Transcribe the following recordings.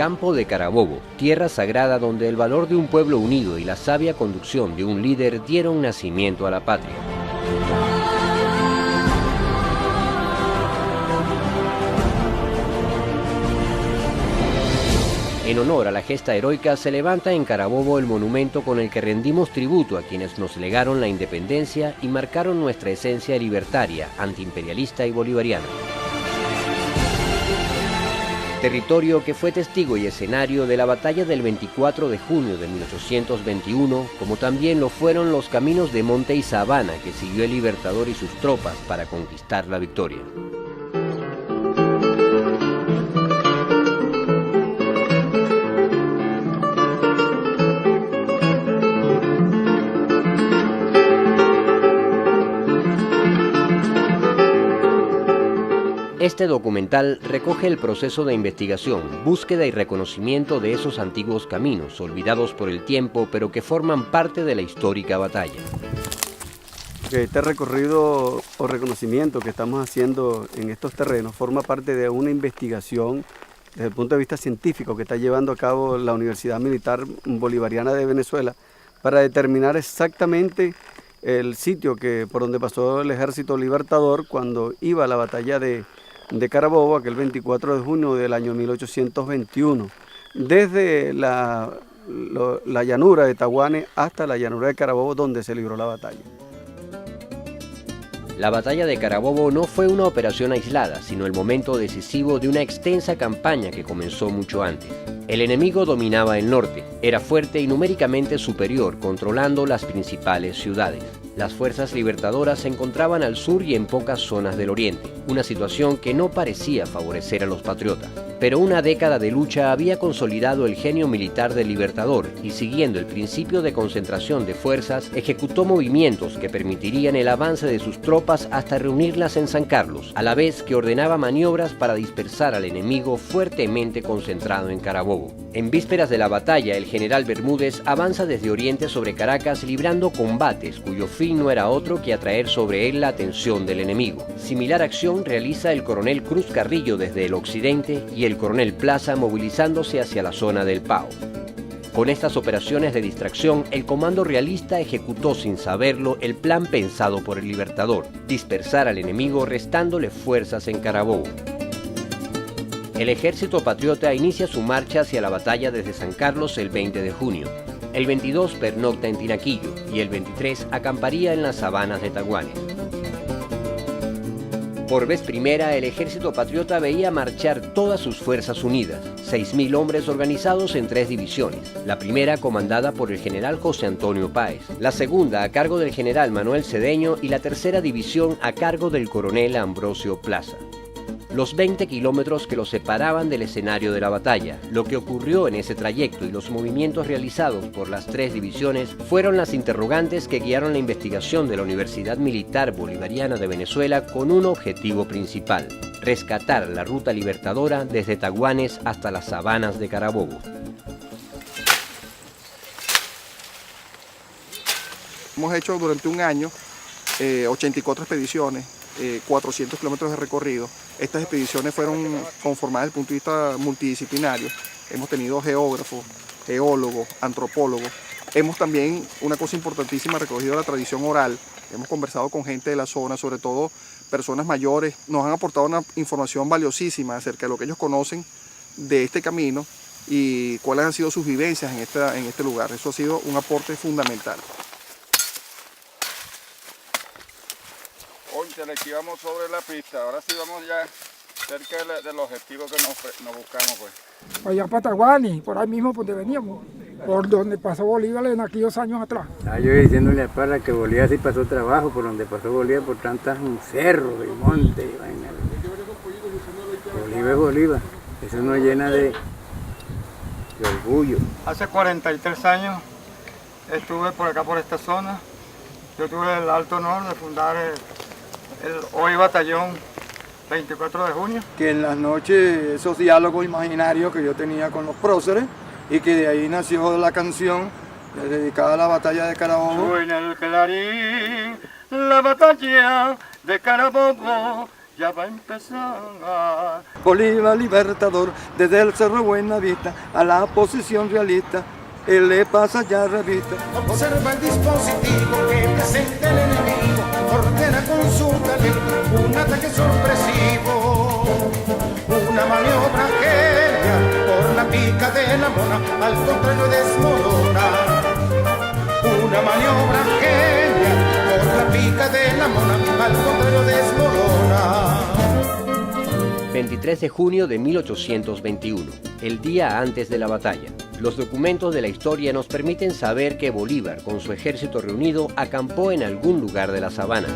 campo de Carabobo, tierra sagrada donde el valor de un pueblo unido y la sabia conducción de un líder dieron nacimiento a la patria. En honor a la gesta heroica se levanta en Carabobo el monumento con el que rendimos tributo a quienes nos legaron la independencia y marcaron nuestra esencia libertaria, antiimperialista y bolivariana. Territorio que fue testigo y escenario de la batalla del 24 de junio de 1821, como también lo fueron los caminos de monte y sabana que siguió el Libertador y sus tropas para conquistar la victoria. Este documental recoge el proceso de investigación, búsqueda y reconocimiento de esos antiguos caminos, olvidados por el tiempo, pero que forman parte de la histórica batalla. Este recorrido o reconocimiento que estamos haciendo en estos terrenos forma parte de una investigación desde el punto de vista científico que está llevando a cabo la Universidad Militar Bolivariana de Venezuela para determinar exactamente el sitio por donde pasó el Ejército Libertador cuando iba a la batalla de Carabobo, aquel 24 de junio del año 1821, desde la llanura de Taguane hasta la llanura de Carabobo, donde se libró la batalla. La batalla de Carabobo no fue una operación aislada, sino el momento decisivo de una extensa campaña que comenzó mucho antes. El enemigo dominaba el norte, era fuerte y numéricamente superior, controlando las principales ciudades. Las fuerzas libertadoras se encontraban al sur y en pocas zonas del oriente, una situación que no parecía favorecer a los patriotas. Pero una década de lucha había consolidado el genio militar del Libertador y, siguiendo el principio de concentración de fuerzas, ejecutó movimientos que permitirían el avance de sus tropas hasta reunirlas en San Carlos, a la vez que ordenaba maniobras para dispersar al enemigo fuertemente concentrado en Carabobo. En vísperas de la batalla, el general Bermúdez avanza desde Oriente sobre Caracas librando combates cuyo fin no era otro que atraer sobre él la atención del enemigo. Similar acción realiza el coronel Cruz Carrillo desde el occidente y el coronel Plaza movilizándose hacia la zona del Pao. Con estas operaciones de distracción, el comando realista ejecutó sin saberlo el plan pensado por el Libertador, dispersar al enemigo restándole fuerzas en Carabobo. El ejército patriota inicia su marcha hacia la batalla desde San Carlos el 20 de junio. El 22 pernocta en Tinaquillo y el 23 acamparía en las sabanas de Taguanes. Por vez primera, el ejército patriota veía marchar todas sus fuerzas unidas, 6.000 hombres organizados en 3 divisiones, la primera comandada por el general José Antonio Páez, la segunda a cargo del general Manuel Cedeño y la tercera división a cargo del coronel Ambrosio Plaza. Los 20 kilómetros que los separaban del escenario de la batalla, lo que ocurrió en ese trayecto y los movimientos realizados por las 3 divisiones fueron las interrogantes que guiaron la investigación de la Universidad Militar Bolivariana de Venezuela con un objetivo principal: rescatar la ruta libertadora desde Taguanes hasta las sabanas de Carabobo. Hemos hecho durante un año 84 expediciones, 400 kilómetros de recorrido. Estas expediciones fueron conformadas desde el punto de vista multidisciplinario. Hemos tenido geógrafos, geólogos, antropólogos. Hemos también, una cosa importantísima, recogido la tradición oral. Hemos conversado con gente de la zona, sobre todo personas mayores. Nos han aportado una información valiosísima acerca de lo que ellos conocen de este camino y cuáles han sido sus vivencias en este lugar. Eso ha sido un aporte fundamental. Aquí vamos sobre la pista, ahora sí vamos ya cerca del objetivo que nos buscamos, pues. Allá para Taguani, por ahí mismo por donde veníamos, por donde pasó Bolívar en aquellos años atrás. Yo diciéndole a Parra que Bolívar sí pasó trabajo, por donde pasó Bolívar, por tantas cerros y montes y vaina. Bolívar es Bolívar, eso nos llena de orgullo. Hace 43 años estuve por acá, por esta zona. Yo tuve el alto honor de fundar el hoy batallón 24 de junio. Que en las noches esos diálogos imaginarios que yo tenía con los próceres y que de ahí nació la canción dedicada a la batalla de Carabobo. Suena el clarín, la batalla de Carabobo, ya va a empezar. Bolívar libertador, desde el Cerro Buenavista a la posición realista, él le pasa ya revista. Observa el dispositivo que presenta el enemigo, ordena con su talento un ataque sorpresivo, una maniobra genial por la pica de la mona, al contrario desmorona. Una maniobra genial por la pica de la mona, al contrario desmorona. 23 de junio de 1821, el día antes de la batalla. Los documentos de la historia nos permiten saber que Bolívar, con su ejército reunido, acampó en algún lugar de la sabana.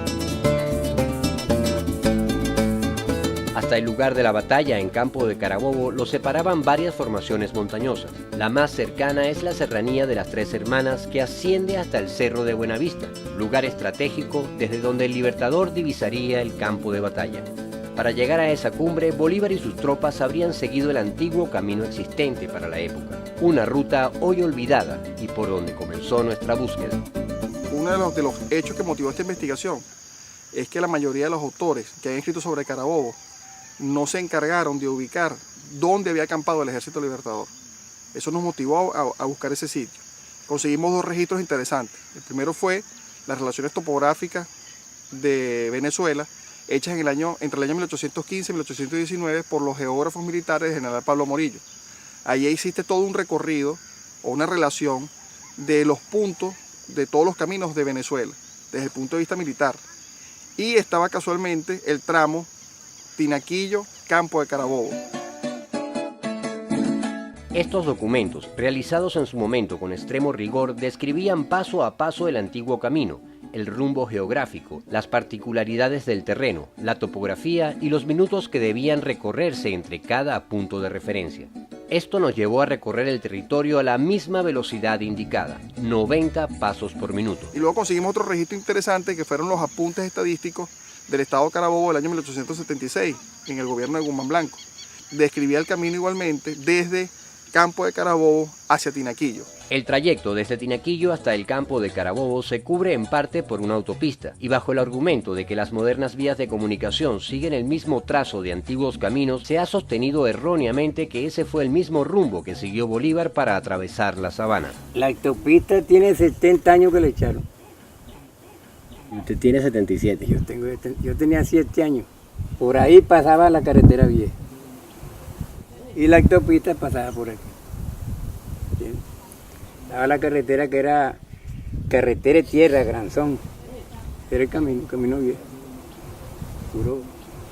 Hasta el lugar de la batalla, en Campo de Carabobo, lo separaban varias formaciones montañosas. La más cercana es la Serranía de las Tres Hermanas, que asciende hasta el Cerro de Buenavista, lugar estratégico desde donde el Libertador divisaría el campo de batalla. Para llegar a esa cumbre, Bolívar y sus tropas habrían seguido el antiguo camino existente para la época, una ruta hoy olvidada y por donde comenzó nuestra búsqueda. Uno de los hechos que motivó esta investigación es que la mayoría de los autores que han escrito sobre Carabobo no se encargaron de ubicar dónde había acampado el Ejército Libertador. Eso nos motivó a buscar ese sitio. Conseguimos dos registros interesantes. El primero fue las relaciones topográficas de Venezuela, hechas entre el año 1815 y 1819 por los geógrafos militares del general Pablo Morillo. Allí existe todo un recorrido o una relación de los puntos de todos los caminos de Venezuela, desde el punto de vista militar. Y estaba casualmente el tramo Tinaquillo, Campo de Carabobo. Estos documentos, realizados en su momento con extremo rigor, describían paso a paso el antiguo camino, el rumbo geográfico, las particularidades del terreno, la topografía y los minutos que debían recorrerse entre cada punto de referencia. Esto nos llevó a recorrer el territorio a la misma velocidad indicada, 90 pasos por minuto. Y luego conseguimos otro registro interesante que fueron los apuntes estadísticos del estado de Carabobo del año 1876, en el gobierno de Guzmán Blanco. Describía el camino igualmente desde Campo de Carabobo hacia Tinaquillo. El trayecto desde Tinaquillo hasta el Campo de Carabobo se cubre en parte por una autopista, y bajo el argumento de que las modernas vías de comunicación siguen el mismo trazo de antiguos caminos, se ha sostenido erróneamente que ese fue el mismo rumbo que siguió Bolívar para atravesar la sabana. La autopista tiene 70 años que le echaron. Usted tiene 77. Yo tenía 7 años. Por ahí pasaba la carretera vieja. Y la autopista pasaba por aquí. ¿Entiendes? Estaba la carretera que era carretera de tierra, granzón. Era el camino viejo.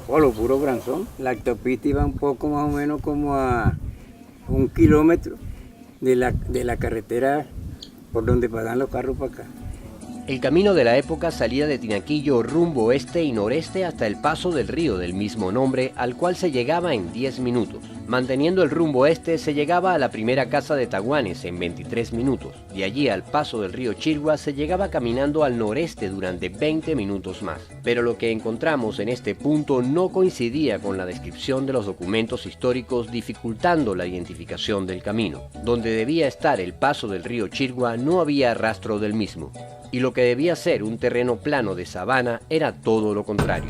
Puro granzón. La autopista iba un poco más o menos como a 1 kilómetro de la carretera por donde pasan los carros para acá. El camino de la época salía de Tinaquillo rumbo oeste y noreste hasta el paso del río del mismo nombre, al cual se llegaba en 10 minutos. Manteniendo el rumbo este, se llegaba a la primera casa de Taguanes en 23 minutos. De allí al paso del río Chirgua se llegaba caminando al noreste durante 20 minutos más. Pero lo que encontramos en este punto no coincidía con la descripción de los documentos históricos, dificultando la identificación del camino. Donde debía estar el paso del río Chirgua no había rastro del mismo. Y lo que debía ser un terreno plano de sabana era todo lo contrario.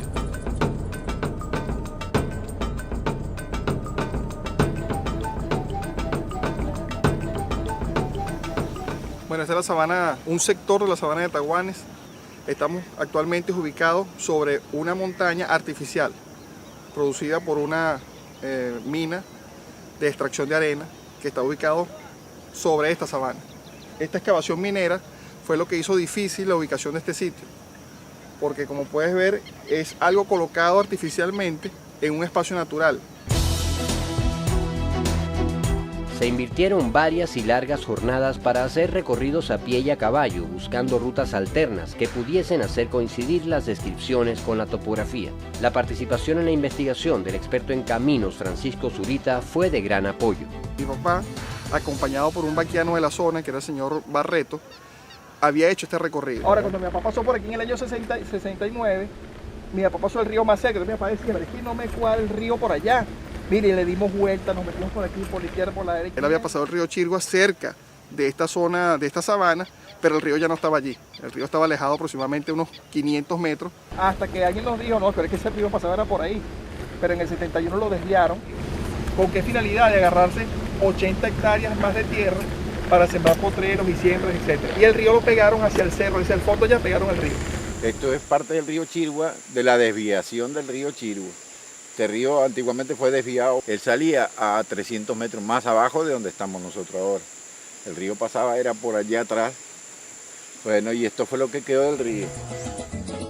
Bueno, esta es la sabana, un sector de la sabana de Taguanes. Estamos actualmente ubicados sobre una montaña artificial, producida por una mina de extracción de arena que está ubicado sobre esta sabana. Esta excavación minera fue lo que hizo difícil la ubicación de este sitio, porque como puedes ver es algo colocado artificialmente en un espacio natural. Se invirtieron varias y largas jornadas para hacer recorridos a pie y a caballo, buscando rutas alternas que pudiesen hacer coincidir las descripciones con la topografía. La participación en la investigación del experto en caminos Francisco Zurita fue de gran apoyo. Mi papá, acompañado por un vaquiano de la zona, que era el señor Barreto, había hecho este recorrido. Ahora, cuando mi papá pasó por aquí en el año 69, mi papá pasó el río más cerca. Entonces mi papá decía, pero es que no me cuadra el río por allá. Mire, le dimos vuelta, nos metimos por aquí, por la izquierda, por la derecha. Él había pasado el río Chirgua cerca de esta zona, de esta sabana, pero el río ya no estaba allí. El río estaba alejado aproximadamente unos 500 metros. Hasta que alguien nos dijo, no, pero es que ese río pasaba era por ahí. Pero en el 71 lo desviaron. ¿Con qué finalidad? De agarrarse 80 hectáreas más de tierra para sembrar potreros y siembras, etc. Y el río lo pegaron hacia el cerro, hacia el fondo ya pegaron el río. Esto es parte del río Chirgua, de la desviación del río Chirgua. Este río antiguamente fue desviado, él salía a 300 metros más abajo de donde estamos nosotros ahora. El río pasaba, era por allá atrás. Bueno, y esto fue lo que quedó del río.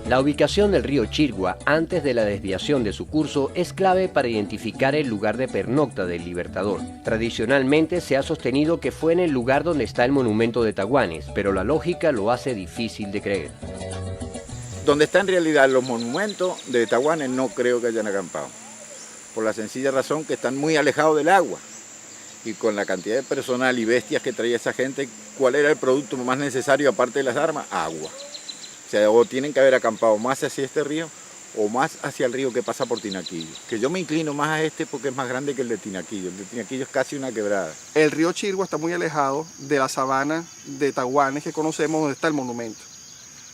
La ubicación del río Chirgua antes de la desviación de su curso es clave para identificar el lugar de pernocta del Libertador. Tradicionalmente se ha sostenido que fue en el lugar donde está el monumento de Taguanes, pero la lógica lo hace difícil de creer. Donde están en realidad los monumentos de Taguanes no creo que hayan acampado, por la sencilla razón que están muy alejados del agua. Y con la cantidad de personal y bestias que traía esa gente, ¿cuál era el producto más necesario aparte de las armas? Agua. O sea, o tienen que haber acampado más hacia este río o más hacia el río que pasa por Tinaquillo. Que yo me inclino más a este porque es más grande que el de Tinaquillo. El de Tinaquillo es casi una quebrada. El río Chirgua está muy alejado de la sabana de Taguanes que conocemos donde está el monumento.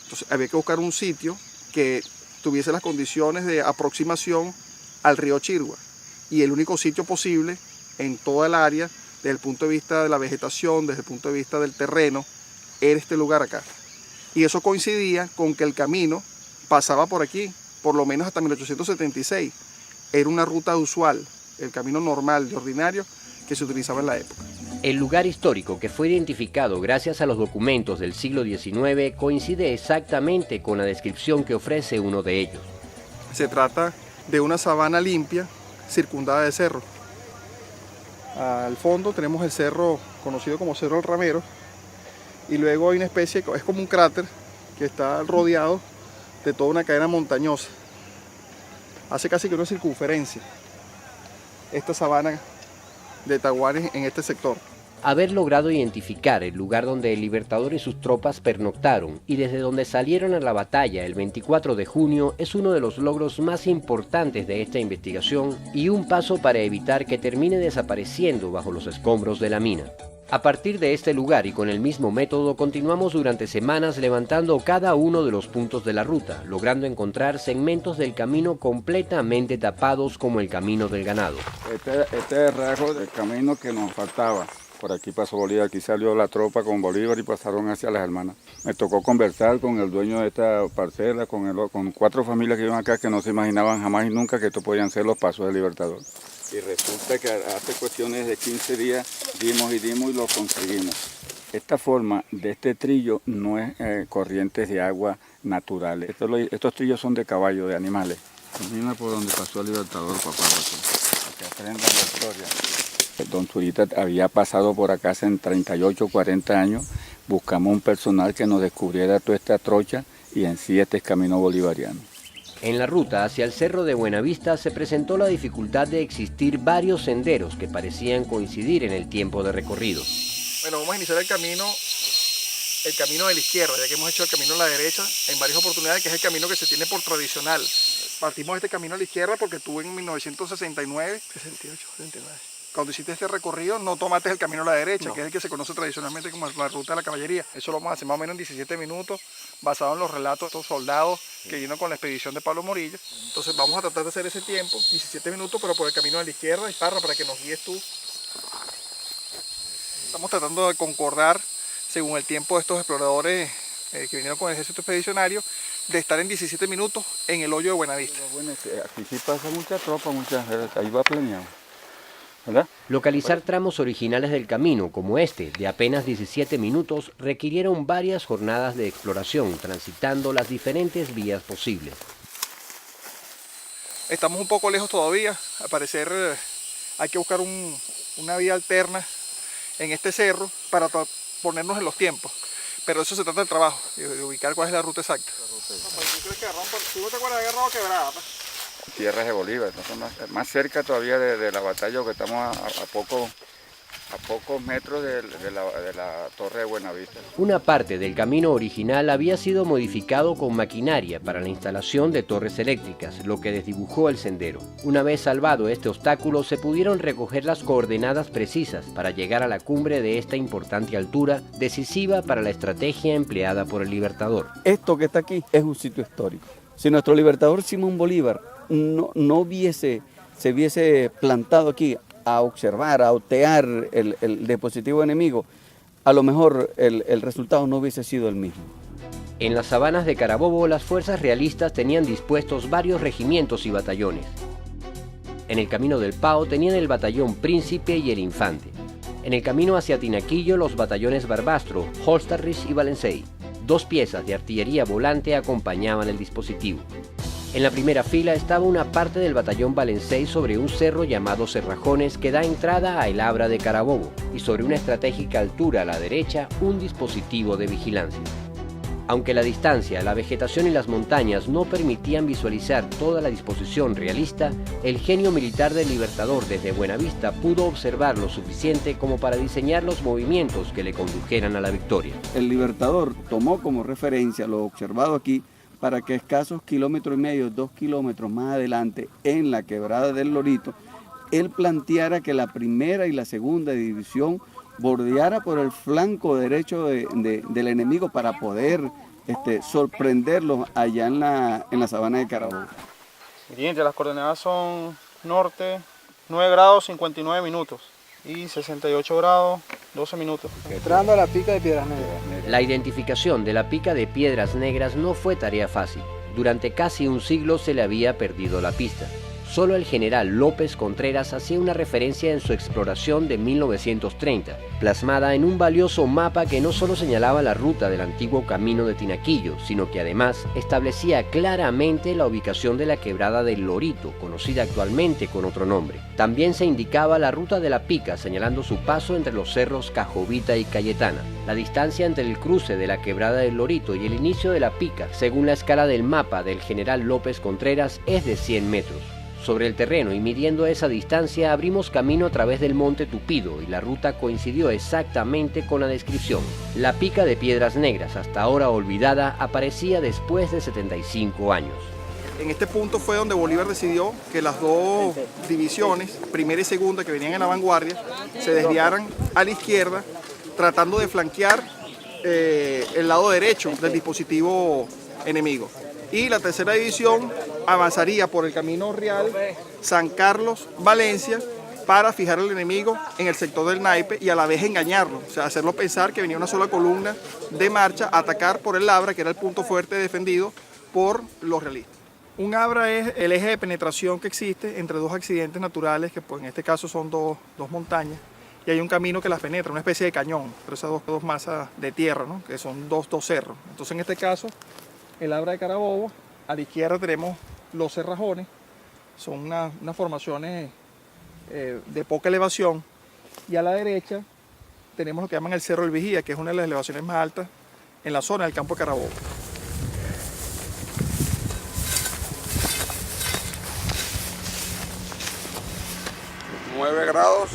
Entonces había que buscar un sitio que tuviese las condiciones de aproximación al río Chirgua. Y el único sitio posible en toda el área, desde el punto de vista de la vegetación, desde el punto de vista del terreno, era este lugar acá. Y eso coincidía con que el camino pasaba por aquí, por lo menos hasta 1876. Era una ruta usual, el camino normal y ordinario que se utilizaba en la época. El lugar histórico que fue identificado gracias a los documentos del siglo XIX coincide exactamente con la descripción que ofrece uno de ellos. Se trata de una sabana limpia, circundada de cerros. Al fondo tenemos el cerro conocido como Cerro El Ramero, y luego hay una especie, es como un cráter que está rodeado de toda una cadena montañosa. Hace casi que una circunferencia esta sabana de Taguanes en este sector. Haber logrado identificar el lugar donde el Libertador y sus tropas pernoctaron y desde donde salieron a la batalla el 24 de junio es uno de los logros más importantes de esta investigación y un paso para evitar que termine desapareciendo bajo los escombros de la mina. A partir de este lugar y con el mismo método continuamos durante semanas levantando cada uno de los puntos de la ruta, logrando encontrar segmentos del camino completamente tapados como el camino del ganado. Este es el rasgo del camino que nos faltaba. Por aquí pasó Bolívar, aquí salió la tropa con Bolívar y pasaron hacia las hermanas. Me tocó conversar con el dueño de esta parcela, con 4 familias que viven acá que no se imaginaban jamás y nunca que estos podían ser los pasos del Libertador. Y resulta que hace cuestiones de 15 días dimos y lo conseguimos. Esta forma de este trillo no es corrientes de agua naturales. Estos trillos son de caballo, de animales. Mira por donde pasó el Libertador, papá, para que aprendan la historia. Don Zurita había pasado por acá hace 38 o 40 años. Buscamos un personal que nos descubriera toda esta trocha y en sí este es camino bolivariano. En la ruta hacia el Cerro de Buenavista se presentó la dificultad de existir varios senderos que parecían coincidir en el tiempo de recorrido. Bueno, vamos a iniciar el camino de la izquierda, ya que hemos hecho el camino a la derecha en varias oportunidades, que es el camino que se tiene por tradicional. Partimos de este camino a la izquierda porque tú en 1969, 68, 69, cuando hiciste este recorrido no tomaste el camino a la derecha, no, que es el que se conoce tradicionalmente como la ruta de la caballería. Eso lo vamos a hacer más o menos en 17 minutos, basado en los relatos de estos soldados que vino con la expedición de Pablo Morillo. Entonces vamos a tratar de hacer ese tiempo, 17 minutos, pero por el camino de la izquierda, y para que nos guíes tú. Estamos tratando de concordar, según el tiempo de estos exploradores que vinieron con el ejército expedicionario, de estar en 17 minutos en el hoyo de Buenavista. Bueno, aquí sí pasa mucha tropa, ahí va planeado, ¿verdad? Localizar tramos originales del camino, como este, de apenas 17 minutos, requirieron varias jornadas de exploración, transitando las diferentes vías posibles. Estamos un poco lejos todavía, al parecer hay que buscar una vía alterna en este cerro para ponernos en los tiempos. Pero eso se trata del trabajo, de ubicar cuál es la ruta exacta. ¿Tú no te acuerdas de haber agarrado quebrada? Tierras de Bolívar, más cerca todavía de la batalla, que estamos a a pocos metros de la torre de Buenavista. Una parte del camino original había sido modificado con maquinaria para la instalación de torres eléctricas, lo que desdibujó el sendero. Una vez salvado este obstáculo, se pudieron recoger las coordenadas precisas para llegar a la cumbre de esta importante altura, decisiva para la estrategia empleada por el Libertador. Esto que está aquí es un sitio histórico. Si nuestro Libertador Simón Bolívar no se hubiese plantado aquí a observar, a otear el dispositivo enemigo, a lo mejor el resultado no hubiese sido el mismo. En las sabanas de Carabobo, las fuerzas realistas tenían dispuestos varios regimientos y batallones. En el camino del Pao tenían el batallón Príncipe y el Infante. En el camino hacia Tinaquillo, los batallones Barbastro, Holsterrich y Valencey. 2 piezas de artillería volante acompañaban el dispositivo. En la primera fila estaba una parte del batallón Valencey sobre un cerro llamado Cerrajones que da entrada a El Abra de Carabobo, y sobre una estratégica altura a la derecha un dispositivo de vigilancia. Aunque la distancia, la vegetación y las montañas no permitían visualizar toda la disposición realista, el genio militar del Libertador desde Buenavista pudo observar lo suficiente como para diseñar los movimientos que le condujeran a la victoria. El Libertador tomó como referencia lo observado aquí para que escasos 1,5 kilómetros, 2 kilómetros más adelante, en la quebrada del Lorito, él planteara que la primera y la segunda división bordeara por el flanco derecho del enemigo para poder sorprenderlos allá en la sabana de Carabobo. Siguiente, las coordenadas son norte 9 grados 59 minutos y 68 grados 12 minutos. Entrando a la pica de Piedras Negras. La identificación de la pica de Piedras Negras no fue tarea fácil. Durante casi un siglo se le había perdido la pista. Solo el general López Contreras hacía una referencia en su exploración de 1930, plasmada en un valioso mapa que no solo señalaba la ruta del antiguo camino de Tinaquillo, sino que además establecía claramente la ubicación de la quebrada del Lorito, conocida actualmente con otro nombre. También se indicaba la ruta de la pica, señalando su paso entre los cerros Cajovita y Cayetana. La distancia entre el cruce de la quebrada del Lorito y el inicio de la pica, según la escala del mapa del general López Contreras, es de 100 metros. Sobre el terreno y midiendo esa distancia abrimos camino a través del monte Tupido y la ruta coincidió exactamente con la descripción. La pica de Piedras Negras, hasta ahora olvidada, aparecía después de 75 años. En este punto fue donde Bolívar decidió que las 2 divisiones, primera y segunda, que venían en la vanguardia, se desviaran a la izquierda, tratando de flanquear el lado derecho del dispositivo enemigo. Y la tercera división avanzaría por el camino real San Carlos, Valencia, para fijar al enemigo en el sector del Naipe y a la vez engañarlo, o sea, hacerlo pensar que venía una sola columna de marcha a atacar por el Abra, que era el punto fuerte defendido por los realistas. Un Abra es el eje de penetración que existe entre 2 accidentes naturales, que pues, en este caso son dos montañas, y hay un camino que las penetra, una especie de cañón, pero esas dos masas de tierra, ¿no? Que son dos cerros. Entonces en este caso, el Abra de Carabobo, a la izquierda tenemos los Cerrajones, son unas formaciones de poca elevación, y a la derecha tenemos lo que llaman el Cerro del Vigía, que es una de las elevaciones más altas en la zona del campo de Carabobo. grados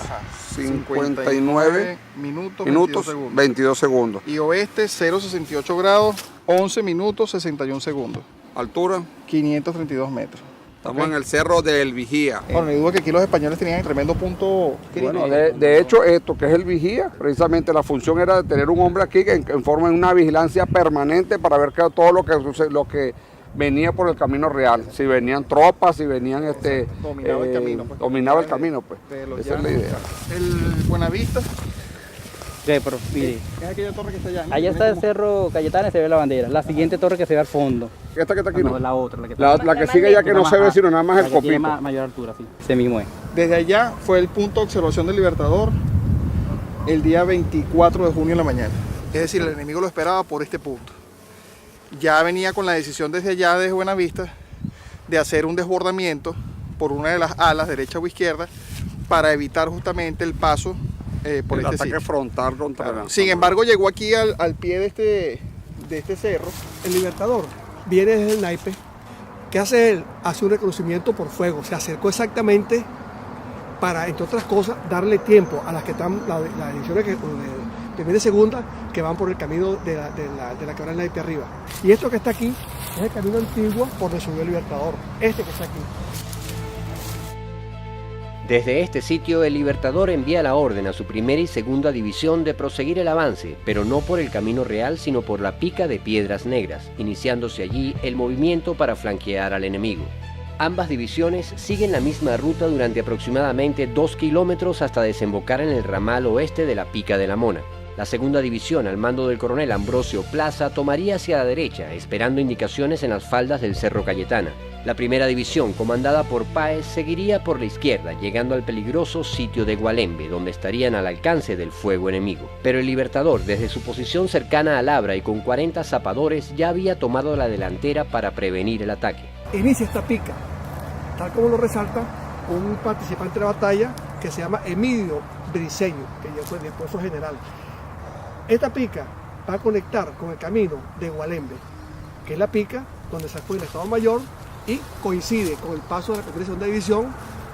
59 minutos 22 segundos. Y oeste 0,68 grados 11 minutos 61 segundos. Altura 532 metros. Estamos en el Cerro del Vigía. Bueno, no hay duda que aquí los españoles tenían tremendo punto. Bueno, de hecho esto que es el Vigía, precisamente la función era de tener un hombre aquí en forma de una vigilancia permanente para ver que todo lo que venía por el camino real, si venían tropas, si venían dominaba el camino, pues. Dominaba el camino, pues. Esa es la idea. El Buenavista. Sí, pero mire, Es aquella torre que está allá. allá está el cerro Cayetana y se ve la bandera. La siguiente torre que se ve al fondo. Esta que está aquí, No, la otra, la que sigue ya que no se ve sino nada más el tiene copito. mayor altura, sí. Ese mismo es. Desde allá fue el punto de observación del Libertador el día 24 de junio en la mañana. Es decir, el enemigo lo esperaba por este punto. Ya venía con la decisión desde allá, desde Buenavista, de hacer un desbordamiento por una de las alas, derecha o izquierda, para evitar justamente el paso por el este ataque sitio. frontal contra la... Sin embargo, llegó aquí al pie de este cerro. El Libertador viene desde el Naipe. ¿Qué hace él? Hace un reconocimiento por fuego. Se acercó exactamente para, entre otras cosas, darle tiempo a las que están, las ediciones de primera y segunda, que van por el camino de la quebrada de arriba. Y esto que está aquí es el camino antiguo por donde subió el Libertador, este que está aquí. Desde este sitio, el Libertador envía la orden a su primera y segunda división de proseguir el avance, pero no por el camino real, sino por la pica de Piedras Negras, iniciándose allí el movimiento para flanquear al enemigo. Ambas divisiones siguen la misma ruta durante aproximadamente 2 kilómetros hasta desembocar en el ramal oeste de la Pica de la Mona. La segunda división, al mando del coronel Ambrosio Plaza, tomaría hacia la derecha, esperando indicaciones en las faldas del Cerro Cayetana. La primera división, comandada por Páez, seguiría por la izquierda, llegando al peligroso sitio de Gualembe, donde estarían al alcance del fuego enemigo. Pero el Libertador, desde su posición cercana al Abra y con 40 zapadores, ya había tomado la delantera para prevenir el ataque. Inicia esta pica, tal como lo resalta un participante de la batalla que se llama Emilio Briceño, que ya fue después fue general. Esta pica va a conectar con el camino de Gualembe, que es la pica donde se fue el Estado Mayor y coincide con el paso de la primera y segunda división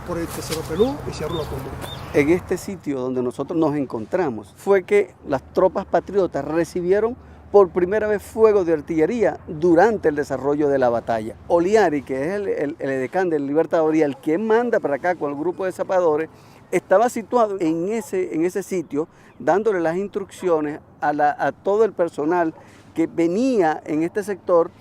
por el Cerro Pelú y Cerro La Tumba. En este sitio donde nosotros nos encontramos fue que las tropas patriotas recibieron por primera vez fuego de artillería durante el desarrollo de la batalla. Oliari, que es el edecán del Libertador y el que manda para acá con el grupo de zapadores, estaba situado en ese sitio, dándole las instrucciones a todo el personal que venía en este sector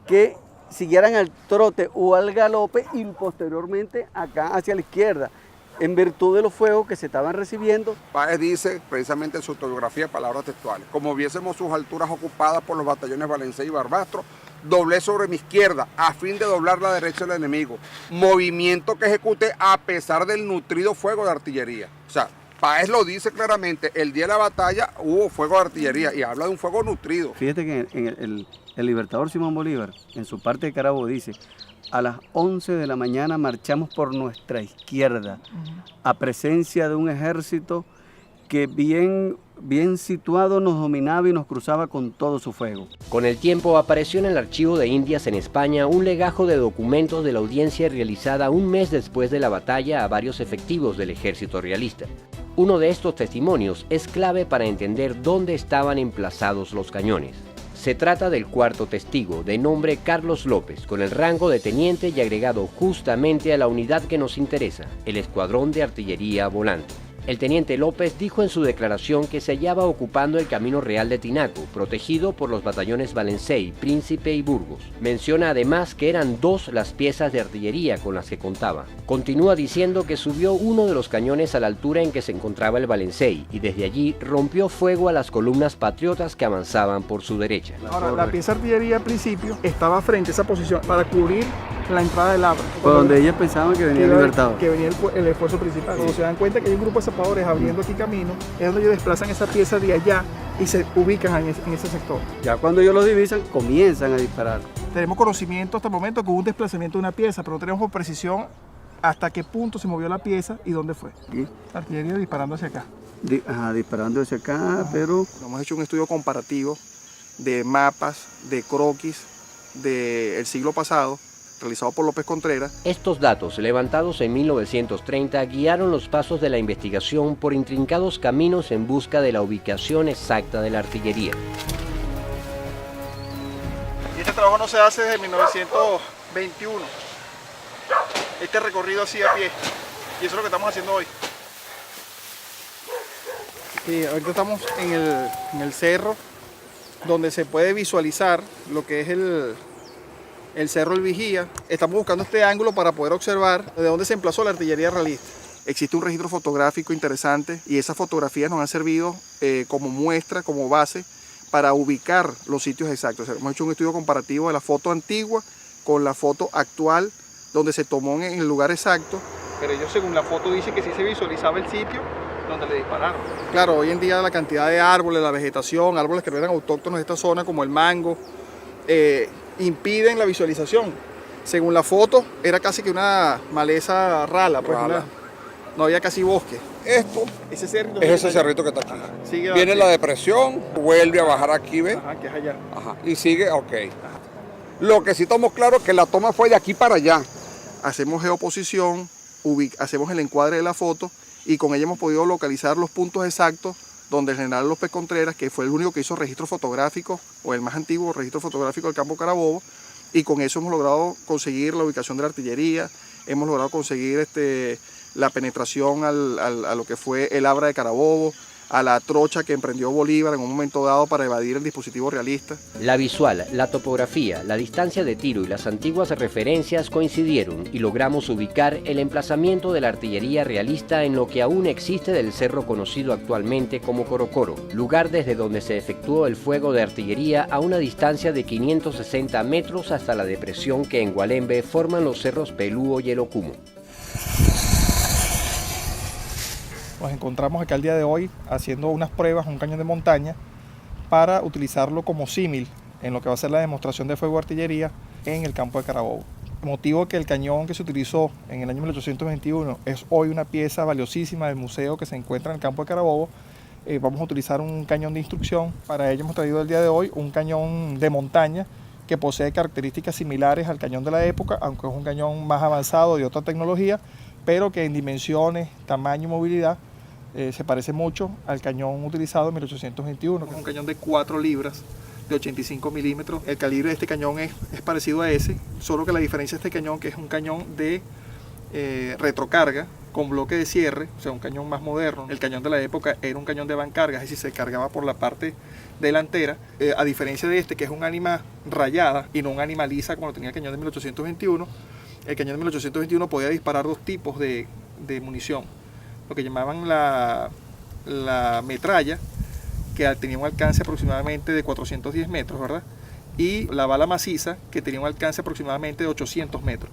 que siguieran al trote o al galope y posteriormente acá hacia la izquierda, en virtud de los fuegos que se estaban recibiendo. Páez dice precisamente en su autobiografía, palabras textuales: como viésemos sus alturas ocupadas por los batallones Valencé y Barbastro, doblé sobre mi izquierda a fin de doblar la derecha del enemigo, movimiento que ejecuté a pesar del nutrido fuego de artillería. O sea, Páez lo dice claramente, el día de la batalla hubo fuego de artillería y habla de un fuego nutrido. Fíjate que en el Libertador Simón Bolívar, en su parte de Carabobo, dice: a las 11 de la mañana marchamos por nuestra izquierda, a presencia de un ejército que bien situado nos dominaba y nos cruzaba con todo su fuego. Con el tiempo apareció en el Archivo de Indias en España un legajo de documentos de la audiencia realizada un mes después de la batalla a varios efectivos del ejército realista. Uno de estos testimonios es clave para entender dónde estaban emplazados los cañones. Se trata del cuarto testigo, de nombre Carlos López, con el rango de teniente y agregado justamente a la unidad que nos interesa, el Escuadrón de Artillería Volante. El teniente López dijo en su declaración que se hallaba ocupando el Camino Real de Tinaco, protegido por los batallones Valencey, Príncipe y Burgos. Menciona además que eran 2 las piezas de artillería con las que contaba. Continúa diciendo que subió uno de los cañones a la altura en que se encontraba el Valencey y desde allí rompió fuego a las columnas patriotas que avanzaban por su derecha. Ahora, la pieza de artillería al principio estaba frente a esa posición para cubrir la entrada del Abra. Por donde ellos pensaban que venía el Libertador. Que venía el esfuerzo principal. Cuando se dan cuenta que hay un grupo de zapadores abriendo aquí camino, es donde ellos desplazan esa pieza de allá y se ubican en ese sector. Ya cuando ellos los divisan, comienzan a disparar. Tenemos conocimiento hasta el momento que hubo un desplazamiento de una pieza, pero no tenemos con precisión hasta qué punto se movió la pieza y dónde fue. ¿Sí? La artillería disparando hacia acá. Disparando hacia acá, pero... Hemos hecho un estudio comparativo de mapas, de croquis del siglo pasado, realizado por López Contreras. Estos datos, levantados en 1930, guiaron los pasos de la investigación por intrincados caminos en busca de la ubicación exacta de la artillería. Y este trabajo no se hace desde 1921. Este recorrido así a pie. Y eso es lo que estamos haciendo hoy. Y ahorita estamos en el cerro, donde se puede visualizar lo que es el Cerro El Vigía. Estamos buscando este ángulo para poder observar de dónde se emplazó la artillería realista. Existe un registro fotográfico interesante y esas fotografías nos han servido como muestra, como base, para ubicar los sitios exactos. O sea, hemos hecho un estudio comparativo de la foto antigua con la foto actual, donde se tomó en el lugar exacto. Pero ellos, según la foto, dicen que sí se visualizaba el sitio donde le dispararon. Claro, hoy en día la cantidad de árboles, la vegetación, árboles que no eran autóctonos de esta zona, como el mango, impiden la visualización. Según la foto, era casi que una maleza rala, pues no había casi bosque. Esto ese cerrito es ese cerrito que está aquí. Ajá. Sigue viene la depresión, vuelve a bajar aquí, ¿ves? Ajá, que es allá. Ajá, y sigue, ok. Lo que sí estamos claros es que la toma fue de aquí para allá. Hacemos geoposición, hacemos el encuadre de la foto y con ella hemos podido localizar los puntos exactos donde el general López Contreras, que fue el único que hizo registro fotográfico, o el más antiguo registro fotográfico del campo Carabobo, y con eso hemos logrado conseguir la ubicación de la artillería, hemos logrado conseguir la penetración a lo que fue el Abra de Carabobo, a la trocha que emprendió Bolívar en un momento dado para evadir el dispositivo realista. La visual, la topografía, la distancia de tiro y las antiguas referencias coincidieron y logramos ubicar el emplazamiento de la artillería realista en lo que aún existe del cerro conocido actualmente como Corocoro, lugar desde donde se efectuó el fuego de artillería a una distancia de 560 metros hasta la depresión que en Gualembe forman los cerros Pelúo y El Ocumo. Nos encontramos acá el día de hoy haciendo unas pruebas, un cañón de montaña, para utilizarlo como símil en lo que va a ser la demostración de fuego de artillería en el campo de Carabobo. Motivo que el cañón que se utilizó en el año 1821 es hoy una pieza valiosísima del museo que se encuentra en el campo de Carabobo. Vamos a utilizar un cañón de instrucción. Para ello hemos traído el día de hoy un cañón de montaña que posee características similares al cañón de la época, aunque es un cañón más avanzado de otra tecnología, pero que en dimensiones, tamaño y movilidad se parece mucho al cañón utilizado en 1821. Es un cañón de 4 libras, de 85 milímetros. El calibre de este cañón es parecido a ese, solo que la diferencia de este cañón que es un cañón de retrocarga con bloque de cierre, o sea, un cañón más moderno. El cañón de la época era un cañón de bancarga, es decir, se cargaba por la parte delantera, a diferencia de este que es un ánima rayada y no un ánima lisa como lo tenía el cañón de 1821. El cañón de 1821 podía disparar 2 tipos de munición, lo que llamaban la metralla, que tenía un alcance aproximadamente de 410 metros, ¿verdad? Y la bala maciza, que tenía un alcance aproximadamente de 800 metros.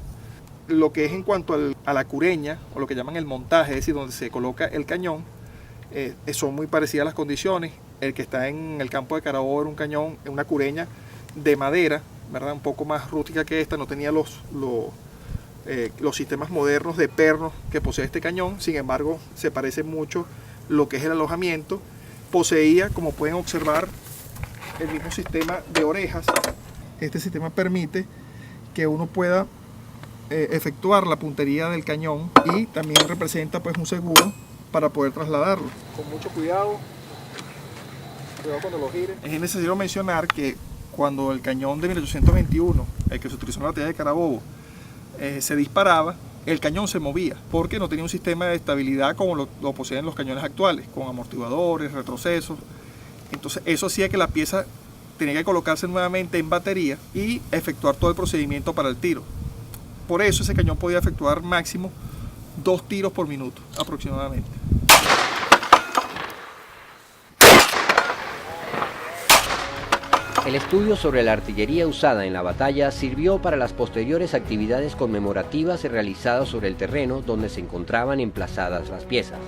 Lo que es en cuanto a la cureña, o lo que llaman el montaje, es decir, donde se coloca el cañón, son muy parecidas las condiciones. El que está en el campo de Carabobo era un cañón, una cureña de madera, ¿verdad? Un poco más rústica que esta, no tenía los sistemas modernos de pernos que posee este cañón. Sin embargo, se parece mucho lo que es el alojamiento. Poseía, como pueden observar, el mismo sistema de orejas. Este sistema permite que uno pueda efectuar la puntería del cañón y también representa pues un seguro para poder trasladarlo. Con mucho cuidado cuando lo gire. Es necesario mencionar que cuando el cañón de 1821, el que se utilizó en la batalla de Carabobo, se disparaba, el cañón se movía porque no tenía un sistema de estabilidad como lo poseen los cañones actuales, con amortiguadores, retrocesos. Entonces eso hacía que la pieza tenía que colocarse nuevamente en batería y efectuar todo el procedimiento para el tiro. Por eso ese cañón podía efectuar máximo 2 tiros por minuto aproximadamente. El estudio sobre la artillería usada en la batalla sirvió para las posteriores actividades conmemorativas realizadas sobre el terreno donde se encontraban emplazadas las piezas.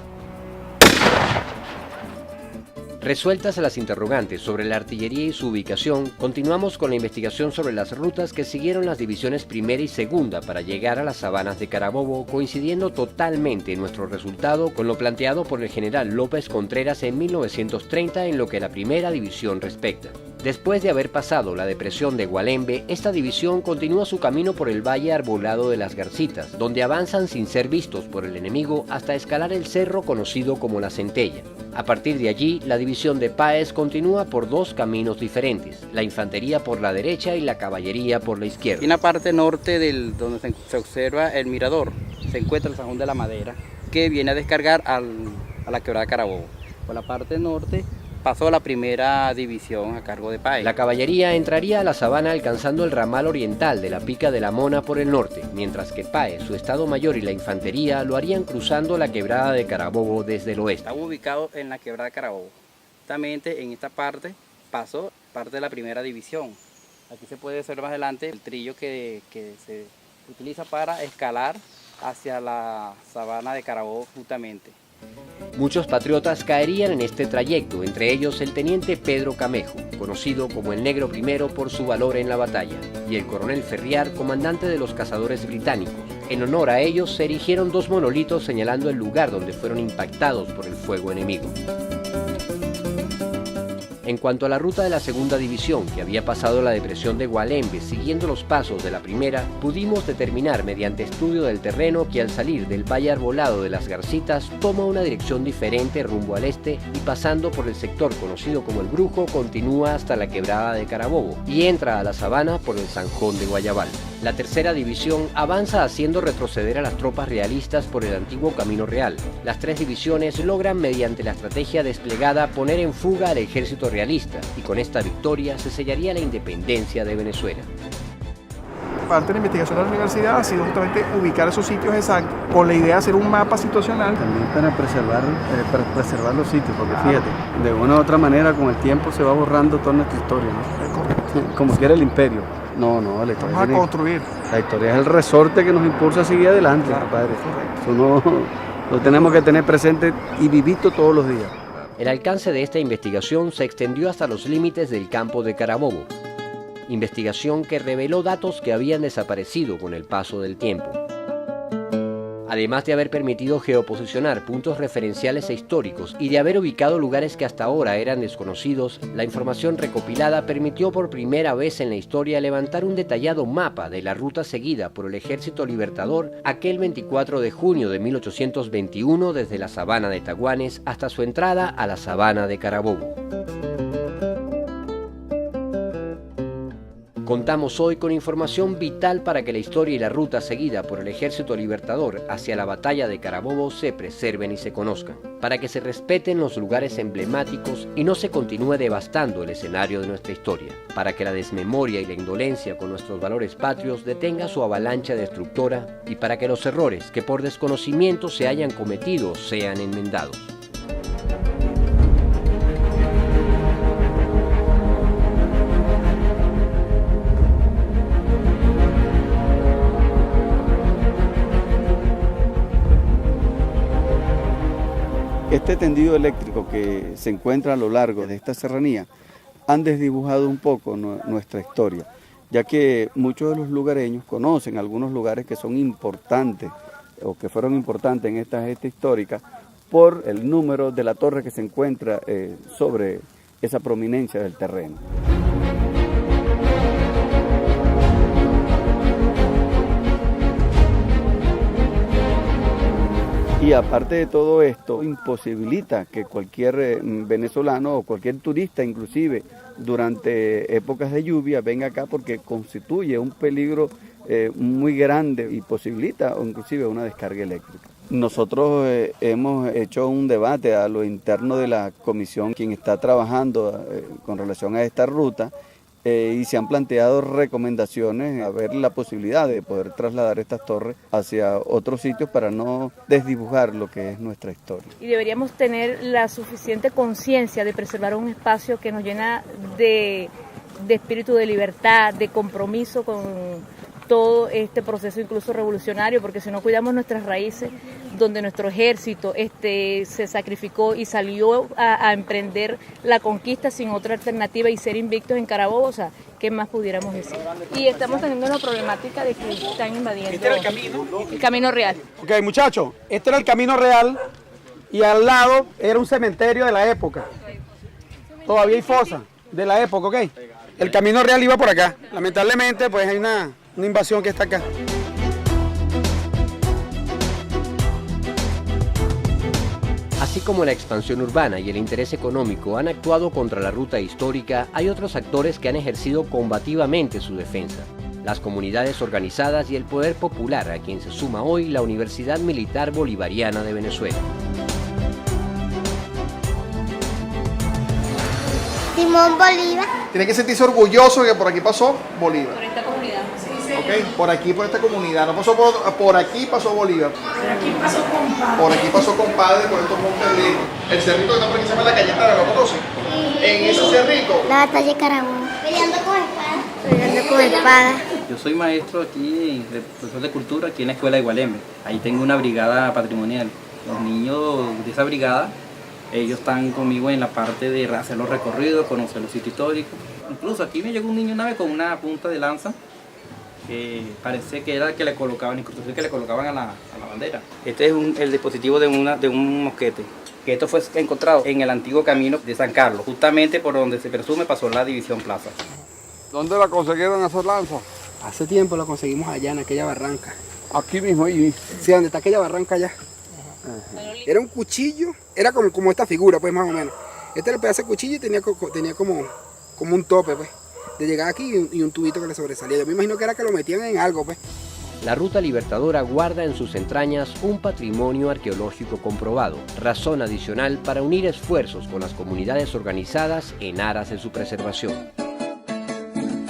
Resueltas las interrogantes sobre la artillería y su ubicación, continuamos con la investigación sobre las rutas que siguieron las divisiones primera y segunda para llegar a las sabanas de Carabobo, coincidiendo totalmente nuestro resultado con lo planteado por el general López Contreras en 1930 en lo que la primera división respecta. Después de haber pasado la depresión de Gualembe, esta división continúa su camino por el valle arbolado de las Garcitas, donde avanzan sin ser vistos por el enemigo hasta escalar el cerro conocido como la Centella. A partir de allí, la división de Páez continúa por 2 caminos diferentes, la infantería por la derecha y la caballería por la izquierda. En la parte norte donde se observa el mirador, se encuentra el Sajón de la Madera, que viene a descargar a la quebrada Carabobo. Por la parte norte pasó la primera división a cargo de Páez. La caballería entraría a la sabana alcanzando el ramal oriental de la Pica de la Mona por el norte, mientras que Páez, su estado mayor y la infantería lo harían cruzando la quebrada de Carabobo desde el oeste. Estaba ubicado en la quebrada de Carabobo. Justamente en esta parte pasó parte de la primera división. Aquí se puede ver más adelante el trillo que se utiliza para escalar hacia la sabana de Carabobo justamente. Muchos patriotas caerían en este trayecto, entre ellos el teniente Pedro Camejo, conocido como el Negro Primero por su valor en la batalla, y el coronel Ferriar, comandante de los cazadores británicos. En honor a ellos se erigieron 2 monolitos señalando el lugar donde fueron impactados por el fuego enemigo. En cuanto a la ruta de la segunda división, que había pasado la depresión de Gualembe siguiendo los pasos de la primera, pudimos determinar mediante estudio del terreno que al salir del Valle Arbolado de las Garcitas toma una dirección diferente rumbo al este y pasando por el sector conocido como El Brujo continúa hasta la quebrada de Carabobo y entra a la sabana por el Zanjón de Guayabal. La tercera división avanza haciendo retroceder a las tropas realistas por el antiguo Camino Real. Las tres divisiones logran mediante la estrategia desplegada poner en fuga al ejército realista y con esta victoria se sellaría la independencia de Venezuela. Parte de la investigación de la universidad ha sido justamente ubicar esos sitios exactos con la idea de hacer un mapa situacional. También para preservar los sitios, porque fíjate, de una u otra manera con el tiempo se va borrando toda nuestra historia, ¿no? Como quiera el imperio. No, la historia vamos a construir. La historia es el resorte que nos impulsa a seguir adelante, compadre. Eso no lo tenemos que tener presente y vivito todos los días. El alcance de esta investigación se extendió hasta los límites del campo de Carabobo. Investigación que reveló datos que habían desaparecido con el paso del tiempo. Además de haber permitido geoposicionar puntos referenciales e históricos y de haber ubicado lugares que hasta ahora eran desconocidos, la información recopilada permitió por primera vez en la historia levantar un detallado mapa de la ruta seguida por el Ejército Libertador aquel 24 de junio de 1821 desde la sabana de Taguanes hasta su entrada a la sabana de Carabobo. Contamos hoy con información vital para que la historia y la ruta seguida por el Ejército Libertador hacia la batalla de Carabobo se preserven y se conozcan, para que se respeten los lugares emblemáticos y no se continúe devastando el escenario de nuestra historia, para que la desmemoria y la indolencia con nuestros valores patrios detenga su avalancha destructora y para que los errores que por desconocimiento se hayan cometido sean enmendados. Este tendido eléctrico que se encuentra a lo largo de esta serranía han desdibujado un poco nuestra historia, ya que muchos de los lugareños conocen algunos lugares que son importantes o que fueron importantes en esta gesta histórica por el número de la torre que se encuentra sobre esa prominencia del terreno. Y aparte de todo esto, imposibilita que cualquier venezolano o cualquier turista, inclusive durante épocas de lluvia, venga acá porque constituye un peligro muy grande y posibilita o inclusive una descarga eléctrica. Nosotros hemos hecho un debate a lo interno de la comisión, quien está trabajando con relación a esta ruta, y se han planteado recomendaciones a ver la posibilidad de poder trasladar estas torres hacia otros sitios para no desdibujar lo que es nuestra historia. Y deberíamos tener la suficiente conciencia de preservar un espacio que nos llena de espíritu de libertad, de compromiso con todo este proceso incluso revolucionario, porque si no cuidamos nuestras raíces, donde nuestro ejército se sacrificó y salió a emprender la conquista sin otra alternativa y ser invictos en Carabobo, o sea, ¿qué más pudiéramos decir? Y estamos teniendo una problemática de que están invadiendo. ¿Este era el camino? El Camino Real. Ok, muchachos, este era el Camino Real y al lado era un cementerio de la época. Todavía hay fosa de la época, ¿ok? El Camino Real iba por acá. Lamentablemente, pues hay una invasión que está acá. Así como la expansión urbana y el interés económico han actuado contra la ruta histórica, hay otros actores que han ejercido combativamente su defensa. Las comunidades organizadas y el poder popular, a quien se suma hoy la Universidad Militar Bolivariana de Venezuela. Simón Bolívar. Tiene que sentirse orgulloso de que por aquí pasó Bolívar. Por esta comunidad. Okay, por aquí, por esta comunidad. No pasó por aquí pasó Bolívar. Por aquí pasó compadre. Por aquí pasó compadre, por estos montes de... El cerrito que está por aquí se llama la Cayetana, ¿lo conocen? Sí. En ese cerrito. La batalla de Carabobo. Peleando con espada. Peleando con espada. Yo soy maestro aquí, profesor de cultura, aquí en la escuela de Gualembe. Ahí tengo una brigada patrimonial. Los niños de esa brigada, ellos están conmigo en la parte de hacer los recorridos, conocer los sitios históricos. Incluso aquí me llegó un niño una vez con una punta de lanza, que parece que era el que le colocaban, incluso el que le colocaban a la bandera. Este es el dispositivo de un mosquete. que esto fue encontrado en el antiguo camino de San Carlos, justamente por donde se presume pasó la División Plaza. ¿Dónde la consiguieron esas lanzas? Hace tiempo la conseguimos allá en aquella barranca. Aquí mismo, ahí. Sí, donde está aquella barranca allá. Era un cuchillo, era como esta figura, pues más o menos. Este era el pedazo de cuchillo y tenía como un tope, pues. De llegar aquí y un tubito que le sobresalía. Yo me imagino que era que lo metían en algo, pues. La Ruta Libertadora guarda en sus entrañas un patrimonio arqueológico comprobado, razón adicional para unir esfuerzos con las comunidades organizadas en aras de su preservación.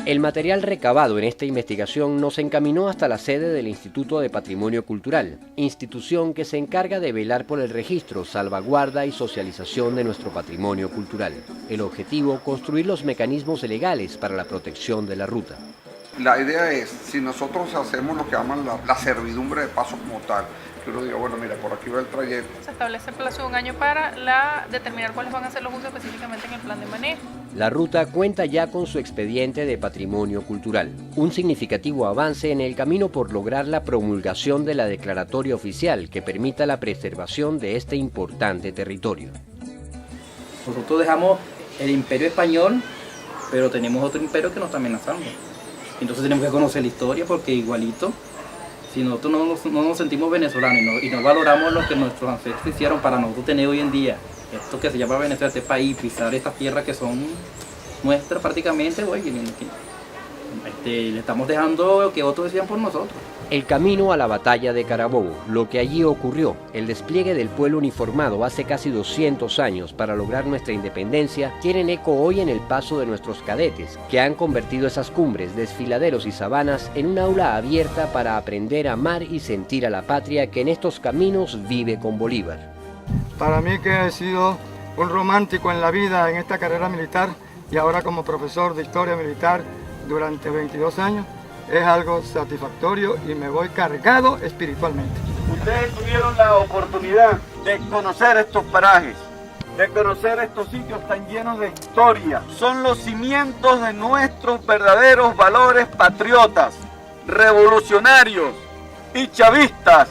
El material recabado en esta investigación nos encaminó hasta la sede del Instituto de Patrimonio Cultural, institución que se encarga de velar por el registro, salvaguarda y socialización de nuestro patrimonio cultural. El objetivo, construir los mecanismos legales para la protección de la ruta. La idea es, si nosotros hacemos lo que llaman la servidumbre de paso como tal, que uno diga, bueno, mira, por aquí va el trayecto. Se establece el plazo de un año para determinar cuáles van a ser los usos específicamente en el plan de manejo. La ruta cuenta ya con su expediente de patrimonio cultural, un significativo avance en el camino por lograr la promulgación de la declaratoria oficial que permita la preservación de este importante territorio. Nosotros dejamos el imperio español, pero tenemos otro imperio que nos está amenazando. Entonces tenemos que conocer la historia porque igualito, si nosotros no nos sentimos venezolanos y no valoramos lo que nuestros ancestros hicieron para nosotros tener hoy en día, esto que se llama Venezuela, este país, pisar estas tierras que son nuestras prácticamente, le estamos dejando que otros decían por nosotros. El camino a la batalla de Carabobo, lo que allí ocurrió, el despliegue del pueblo uniformado hace casi 200 años para lograr nuestra independencia, tienen eco hoy en el paso de nuestros cadetes, que han convertido esas cumbres, desfiladeros y sabanas en un aula abierta para aprender a amar y sentir a la patria que en estos caminos vive con Bolívar. Para mí, que he sido un romántico en la vida en esta carrera militar y ahora como profesor de historia militar durante 22 años, es algo satisfactorio y me voy cargado espiritualmente. Ustedes tuvieron la oportunidad de conocer estos parajes, de conocer estos sitios tan llenos de historia. Son los cimientos de nuestros verdaderos valores patriotas, revolucionarios y chavistas.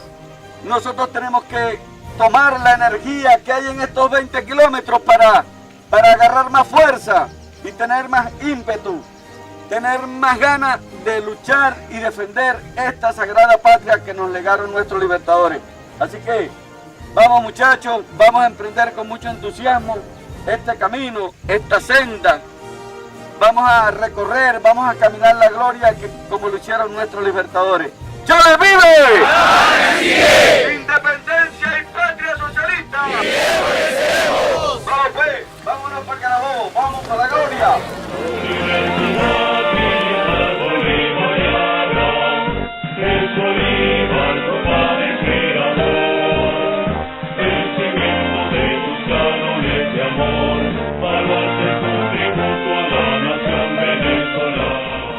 Nosotros tenemos que tomar la energía que hay en estos 20 kilómetros para agarrar más fuerza y tener más ímpetu, tener más ganas de luchar y defender esta sagrada patria que nos legaron nuestros libertadores. Así que vamos, muchachos, vamos a emprender con mucho entusiasmo este camino, esta senda. Vamos a recorrer, vamos a caminar la gloria como lo hicieron nuestros libertadores. ¡Chávez vive! ¡Chávez sigue! ¡Independencia y patria socialista! ¡Vamos pues! ¡Vámonos para Carabobo! ¡Vamos para la gloria!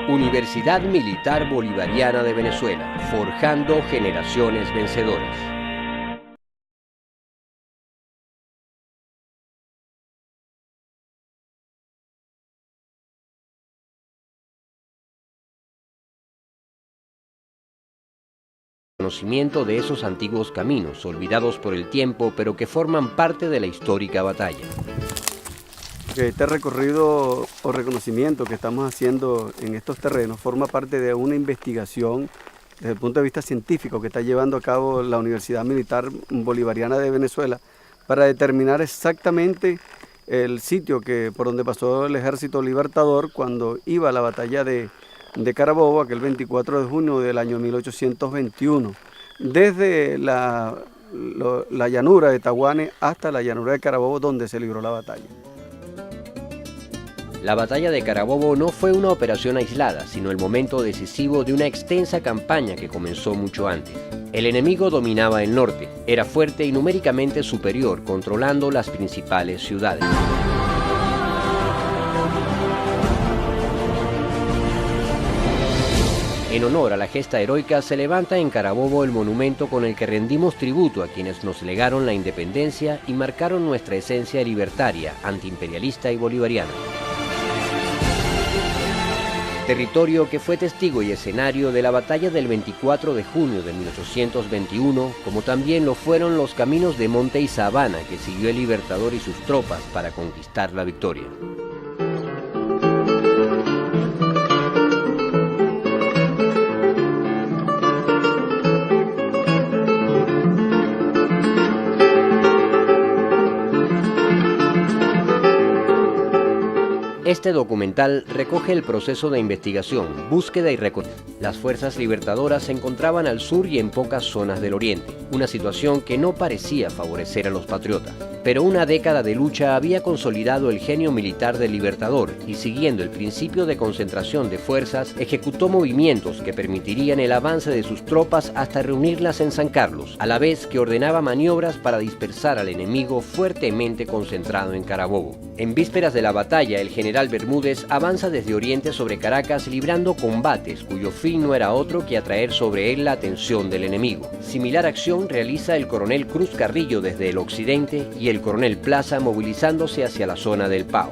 Universidad Militar Bolivariana de Venezuela, forjando generaciones vencedoras. Conocimiento de esos antiguos caminos, olvidados por el tiempo, pero que forman parte de la histórica batalla. Este recorrido o reconocimiento que estamos haciendo en estos terrenos forma parte de una investigación desde el punto de vista científico que está llevando a cabo la Universidad Militar Bolivariana de Venezuela para determinar exactamente el sitio por donde pasó el Ejército Libertador cuando iba a la batalla de Carabobo, aquel 24 de junio del año 1821, desde la llanura de Tahuane hasta la llanura de Carabobo, donde se libró la batalla. La batalla de Carabobo no fue una operación aislada, sino el momento decisivo de una extensa campaña que comenzó mucho antes. El enemigo dominaba el norte, era fuerte y numéricamente superior, controlando las principales ciudades. En honor a la gesta heroica se levanta en Carabobo el monumento con el que rendimos tributo a quienes nos legaron la independencia y marcaron nuestra esencia libertaria, antiimperialista y bolivariana. territorio que fue testigo y escenario de la batalla del 24 de junio de 1821, como también lo fueron los caminos de monte y sabana que siguió el Libertador y sus tropas para conquistar la victoria. Este documental recoge el proceso de investigación, búsqueda y reconocimiento. Las fuerzas libertadoras se encontraban al sur y en pocas zonas del oriente, una situación que no parecía favorecer a los patriotas. Pero una década de lucha había consolidado el genio militar del Libertador y, siguiendo el principio de concentración de fuerzas, ejecutó movimientos que permitirían el avance de sus tropas hasta reunirlas en San Carlos, a la vez que ordenaba maniobras para dispersar al enemigo fuertemente concentrado en Carabobo. En vísperas de la batalla, el general Bermúdez avanza desde Oriente sobre Caracas librando combates cuyo fin no era otro que atraer sobre él la atención del enemigo. Similar acción realiza el coronel Cruz Carrillo desde el occidente y el coronel Plaza movilizándose hacia la zona del Pao.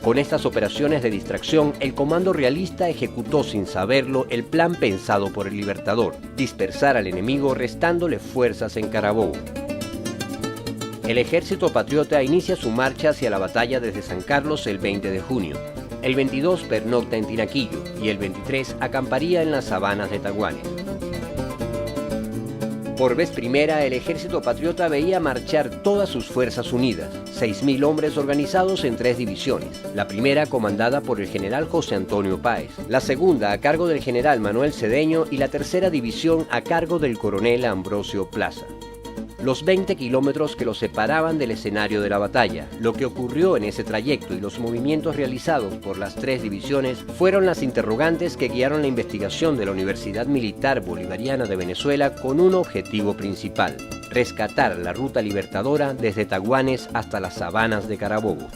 Con estas operaciones de distracción, el comando realista ejecutó sin saberlo el plan pensado por el Libertador, dispersar al enemigo restándole fuerzas en Carabobo. El ejército patriota inicia su marcha hacia la batalla desde San Carlos el 20 de junio. El 22 pernocta en Tinaquillo y el 23 acamparía en las sabanas de Taguanes. Por vez primera, el ejército patriota veía marchar todas sus fuerzas unidas, 6.000 hombres organizados en 3 divisiones, la primera comandada por el general José Antonio Páez, la segunda a cargo del general Manuel Cedeño y la tercera división a cargo del coronel Ambrosio Plaza. Los 20 kilómetros que los separaban del escenario de la batalla, lo que ocurrió en ese trayecto y los movimientos realizados por las 3 divisiones fueron las interrogantes que guiaron la investigación de la Universidad Militar Bolivariana de Venezuela con un objetivo principal: rescatar la ruta libertadora desde Taguanes hasta las sabanas de Carabobo.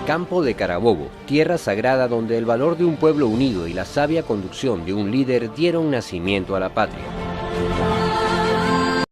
Campo de Carabobo, tierra sagrada donde el valor de un pueblo unido y la sabia conducción de un líder dieron nacimiento a la patria.